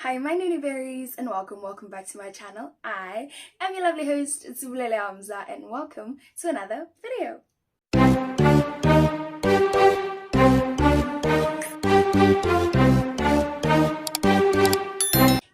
Hi, my Nunuberries, and welcome back to my channel. I am your lovely host, Sibulele Hamza, and welcome to another video.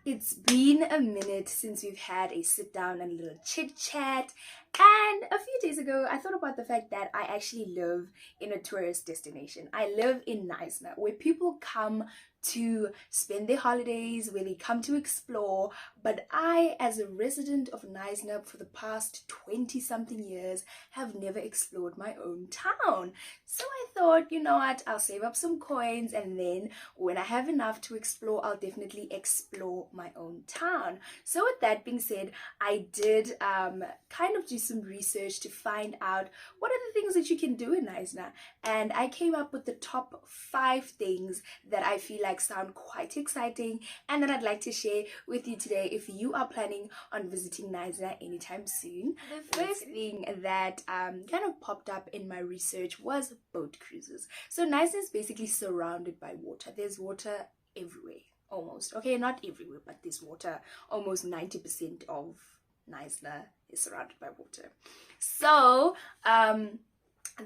It's been a minute since we've had a sit down and a little chit chat, and a few days ago I thought about the fact that I actually live in a tourist destination. I live in Knysna, where people come to spend their holidays, where they come to explore, but I, as a resident of Knysna for the past 20 something years, have never explored my own town. So I thought, you know what, I'll save up some coins, and then when I have enough to explore, I'll definitely explore my own town. So with that being said, I did kind of do some research to find out what are the things that you can do in Knysna, and I came up with the top 5 things that I feel like sound quite exciting and that I'd like to share with you today if you are planning on visiting Knysna anytime soon. The first thing that kind of popped up in my research was boat cruises. So Knysna is basically surrounded by water. There's water everywhere, almost. Okay, not everywhere, but there's water. Almost 90% of Knysna is surrounded by water. So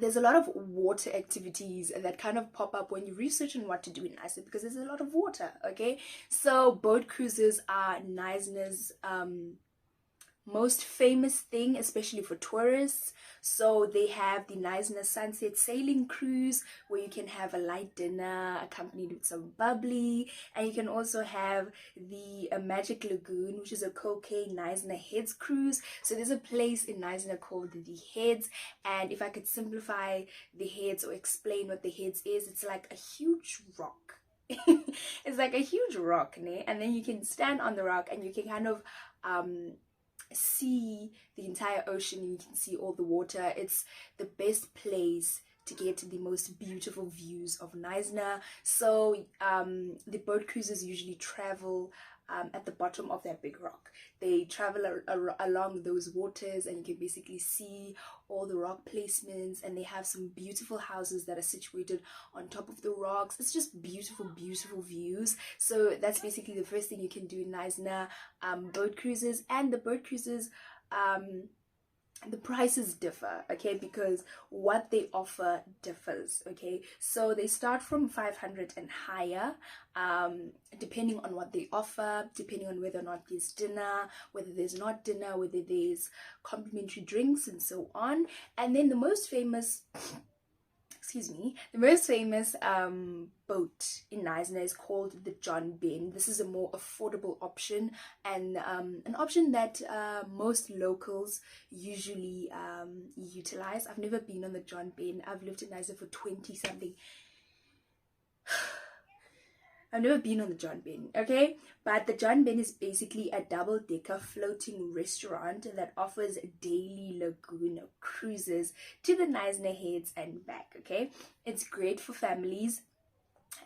there's a lot of water activities that kind of pop up when you research on what to do in Knysna, because there's a lot of water. Okay, so boat cruises are Knysna's most famous thing, especially for tourists. So they have the Knysna Sunset Sailing Cruise, where you can have a light dinner accompanied with some bubbly, and you can also have the Magic Lagoon, which is a cocaine Knysna Heads cruise. So there's a place in Knysna called the Heads, and if I could simplify the Heads or explain what the Heads is, it's like a huge rock. It's like a huge rock, né? And then you can stand on the rock and you can kind of see the entire ocean. You can see all the water. It's the best place to get the most beautiful views of Knysna. So the boat cruises usually travel at the bottom of that big rock. They travel along those waters, and you can basically see all the rock placements, and they have some beautiful houses that are situated on top of the rocks. It's just beautiful views. So that's basically the first thing you can do in Knysna, boat cruises. And the boat cruises, the prices differ, okay, because what they offer differs. Okay, so they start from 500 and higher, depending on what they offer, depending on whether or not there's dinner, whether there's not dinner, whether there's complimentary drinks, and so on. And then the most famous boat in Knysna is called the John Ben. This is a more affordable option, and an option that most locals usually utilize. I've never been on the John Ben. I've lived in Knysna for 20 something. I've never been on the John Ben, okay? But the John Ben is basically a double-decker floating restaurant that offers daily lagoon cruises to the Knysna Heads and back, okay? It's great for families,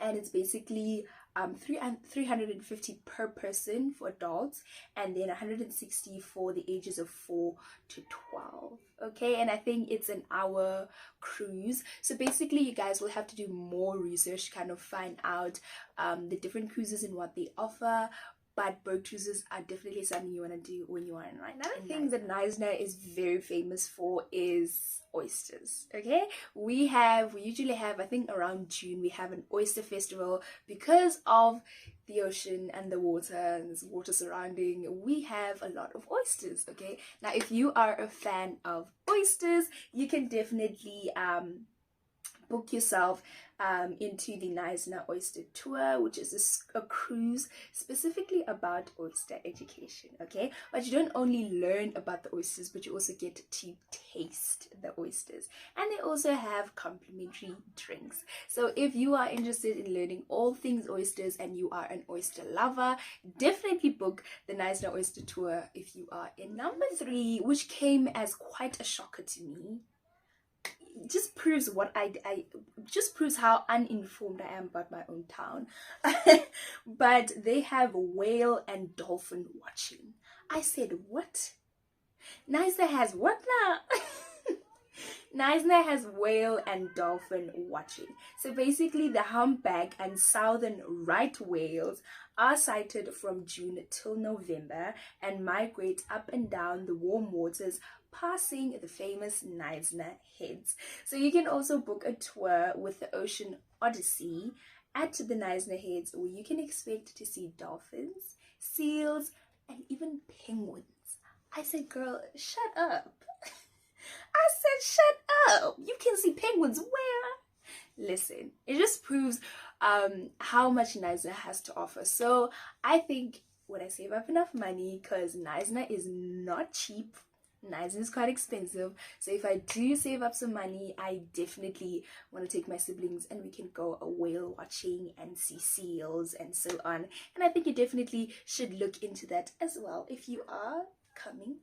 and it's basically 350 per person for adults, and then 160 for the ages of 4 to 12. Okay, and I think it's an hour cruise. So basically you guys will have to do more research to kind of find out the different cruises and what they offer. But boat cruises are definitely something you want to do when you are in right now. Another thing that Knysna is very famous for is oysters. Okay, we usually have, I think around June, we have an oyster festival because of the ocean and the water, and there's water surrounding. We have a lot of oysters. Okay, now if you are a fan of oysters, you can definitely book yourself into the Knysna Oyster Tour, which is a cruise specifically about oyster education. Okay, but you don't only learn about the oysters, but you also get to taste the oysters, and they also have complimentary drinks. So if you are interested in learning all things oysters and you are an oyster lover, definitely book the Knysna Oyster Tour if you are in. Number 3, which came as quite a shocker to me, just proves what just proves how uninformed I am about my own town. But they have whale and dolphin watching. I said, what? Knysna has what now? Knysna has whale and dolphin watching. So basically the humpback and southern right whales are sighted from June till November and migrate up and down the warm waters, passing the famous Knysna Heads. So you can also book a tour with the Ocean Odyssey at the Knysna Heads, where you can expect to see dolphins, seals, and even penguins. I said, girl, shut up. I said, shut up. You can see penguins where? Listen, it just proves how much Knysna has to offer. So I think when I save up enough money, because Knysna is not cheap, Knysna is quite expensive. So if I do save up some money, I definitely want to take my siblings and we can go a whale watching and see seals and so on. And I think you definitely should look into that as well if you are coming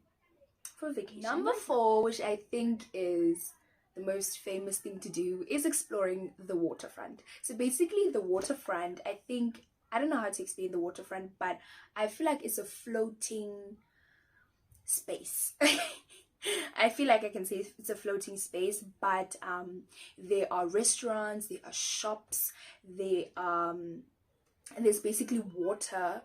for vacation. Number 4, which I think is the most famous thing to do, is exploring the waterfront. So basically the waterfront, I don't know how to explain the waterfront, but I feel like it's a floating space. I feel like I can say it's a floating space, but there are restaurants, there are shops, and there's basically water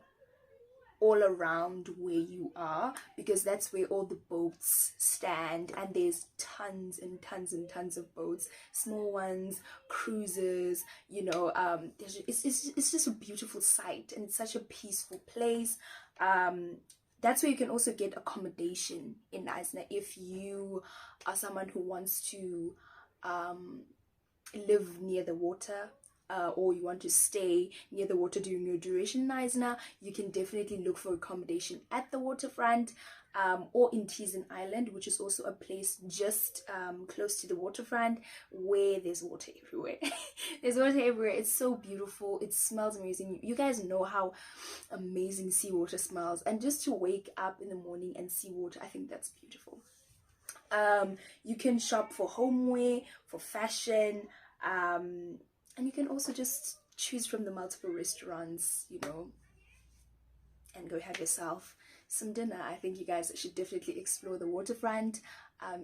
all around where you are, because that's where all the boats stand, and there's tons and tons and tons of boats, small ones, cruises, you know. It's just a beautiful sight, and it's such a peaceful place. That's where you can also get accommodation in Knysna if you are someone who wants to live near the water, or you want to stay near the water during your duration in Knysna. You can definitely look for accommodation at the waterfront, or in Teasen Island, which is also a place just close to the waterfront where there's water everywhere. There's water everywhere. It's so beautiful. It smells amazing. You guys know how amazing seawater smells, and just to wake up in the morning and see water, I think that's beautiful. You can shop for homeware, for fashion, and you can also just choose from the multiple restaurants, you know, and go have yourself some dinner. I think you guys should definitely explore the waterfront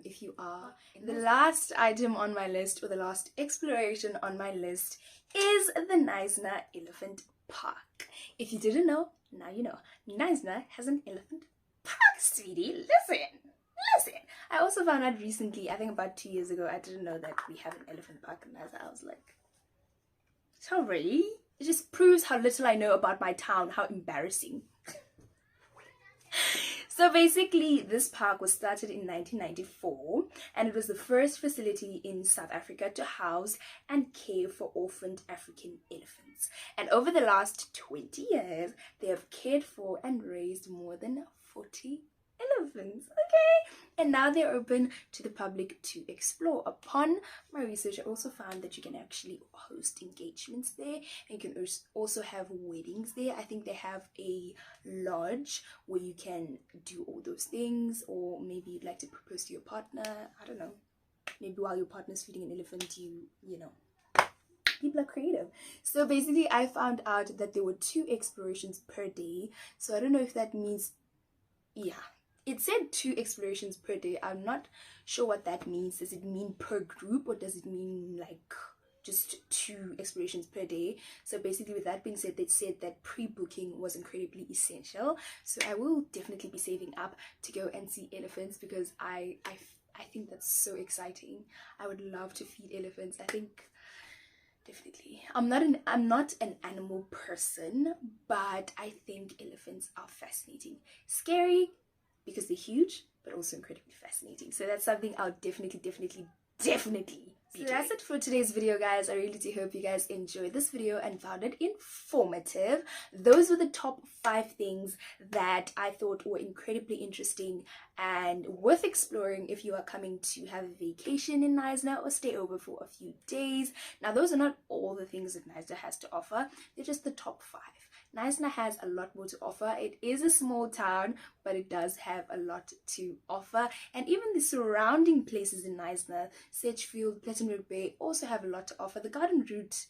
if you are. The last item on my list, or the last exploration on my list, is the Knysna Elephant Park. If you didn't know, now you know. Knysna has an elephant park, sweetie. Listen. I also found out recently, I think about 2 years ago, I didn't know that we have an elephant park in Knysna. I was like, sorry. It just proves how little I know about my town. How embarrassing. So basically, this park was started in 1994, and it was the first facility in South Africa to house and care for orphaned African elephants. And over the last 20 years, they have cared for and raised more than 40 elephants. Okay, and now they're open to the public to explore. Upon my research, I also found that you can actually host engagements there, and you can also have weddings there. I think they have a lodge where you can do all those things, or maybe you'd like to propose to your partner. I don't know, maybe while your partner's feeding an elephant, you know, people are creative. So basically, I found out that there were 2 explorations per day. So I don't know if that means, yeah, it said 2 explorations per day. I'm not sure what that means. Does it mean per group, or does it mean like just 2 explorations per day? So basically, with that being said, they said that pre-booking was incredibly essential. So I will definitely be saving up to go and see elephants, because I think that's so exciting. I would love to feed elephants. I think definitely. I'm not an animal person, but I think elephants are fascinating. Scary, because they're huge, but also incredibly fascinating. So that's something I'll definitely be doing. That's it for today's video, guys. I really do hope you guys enjoyed this video and found it informative. Those were the top 5 things that I thought were incredibly interesting and worth exploring if you are coming to have a vacation in Knysna or stay over for a few days. Now, those are not all the things that Knysna has to offer. They're just the top 5. Knysna has a lot more to offer. It is a small town, but it does have a lot to offer. And even the surrounding places in Knysna, Sedgefield, Plettenberg Bay, also have a lot to offer. The garden route,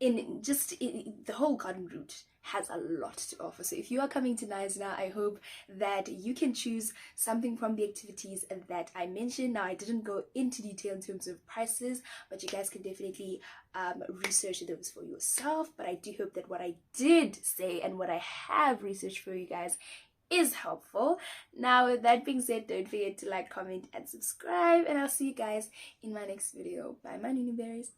the whole garden route has a lot to offer. So if you are coming to Knysna, I hope that you can choose something from the activities that I mentioned. Now, I didn't go into detail in terms of prices, but you guys can definitely research those for yourself. But I do hope that what I did say and what I have researched for you guys is helpful. Now, with that being said, don't forget to like, comment, and subscribe, and I'll see you guys in my next video. Bye, my Nunuberries.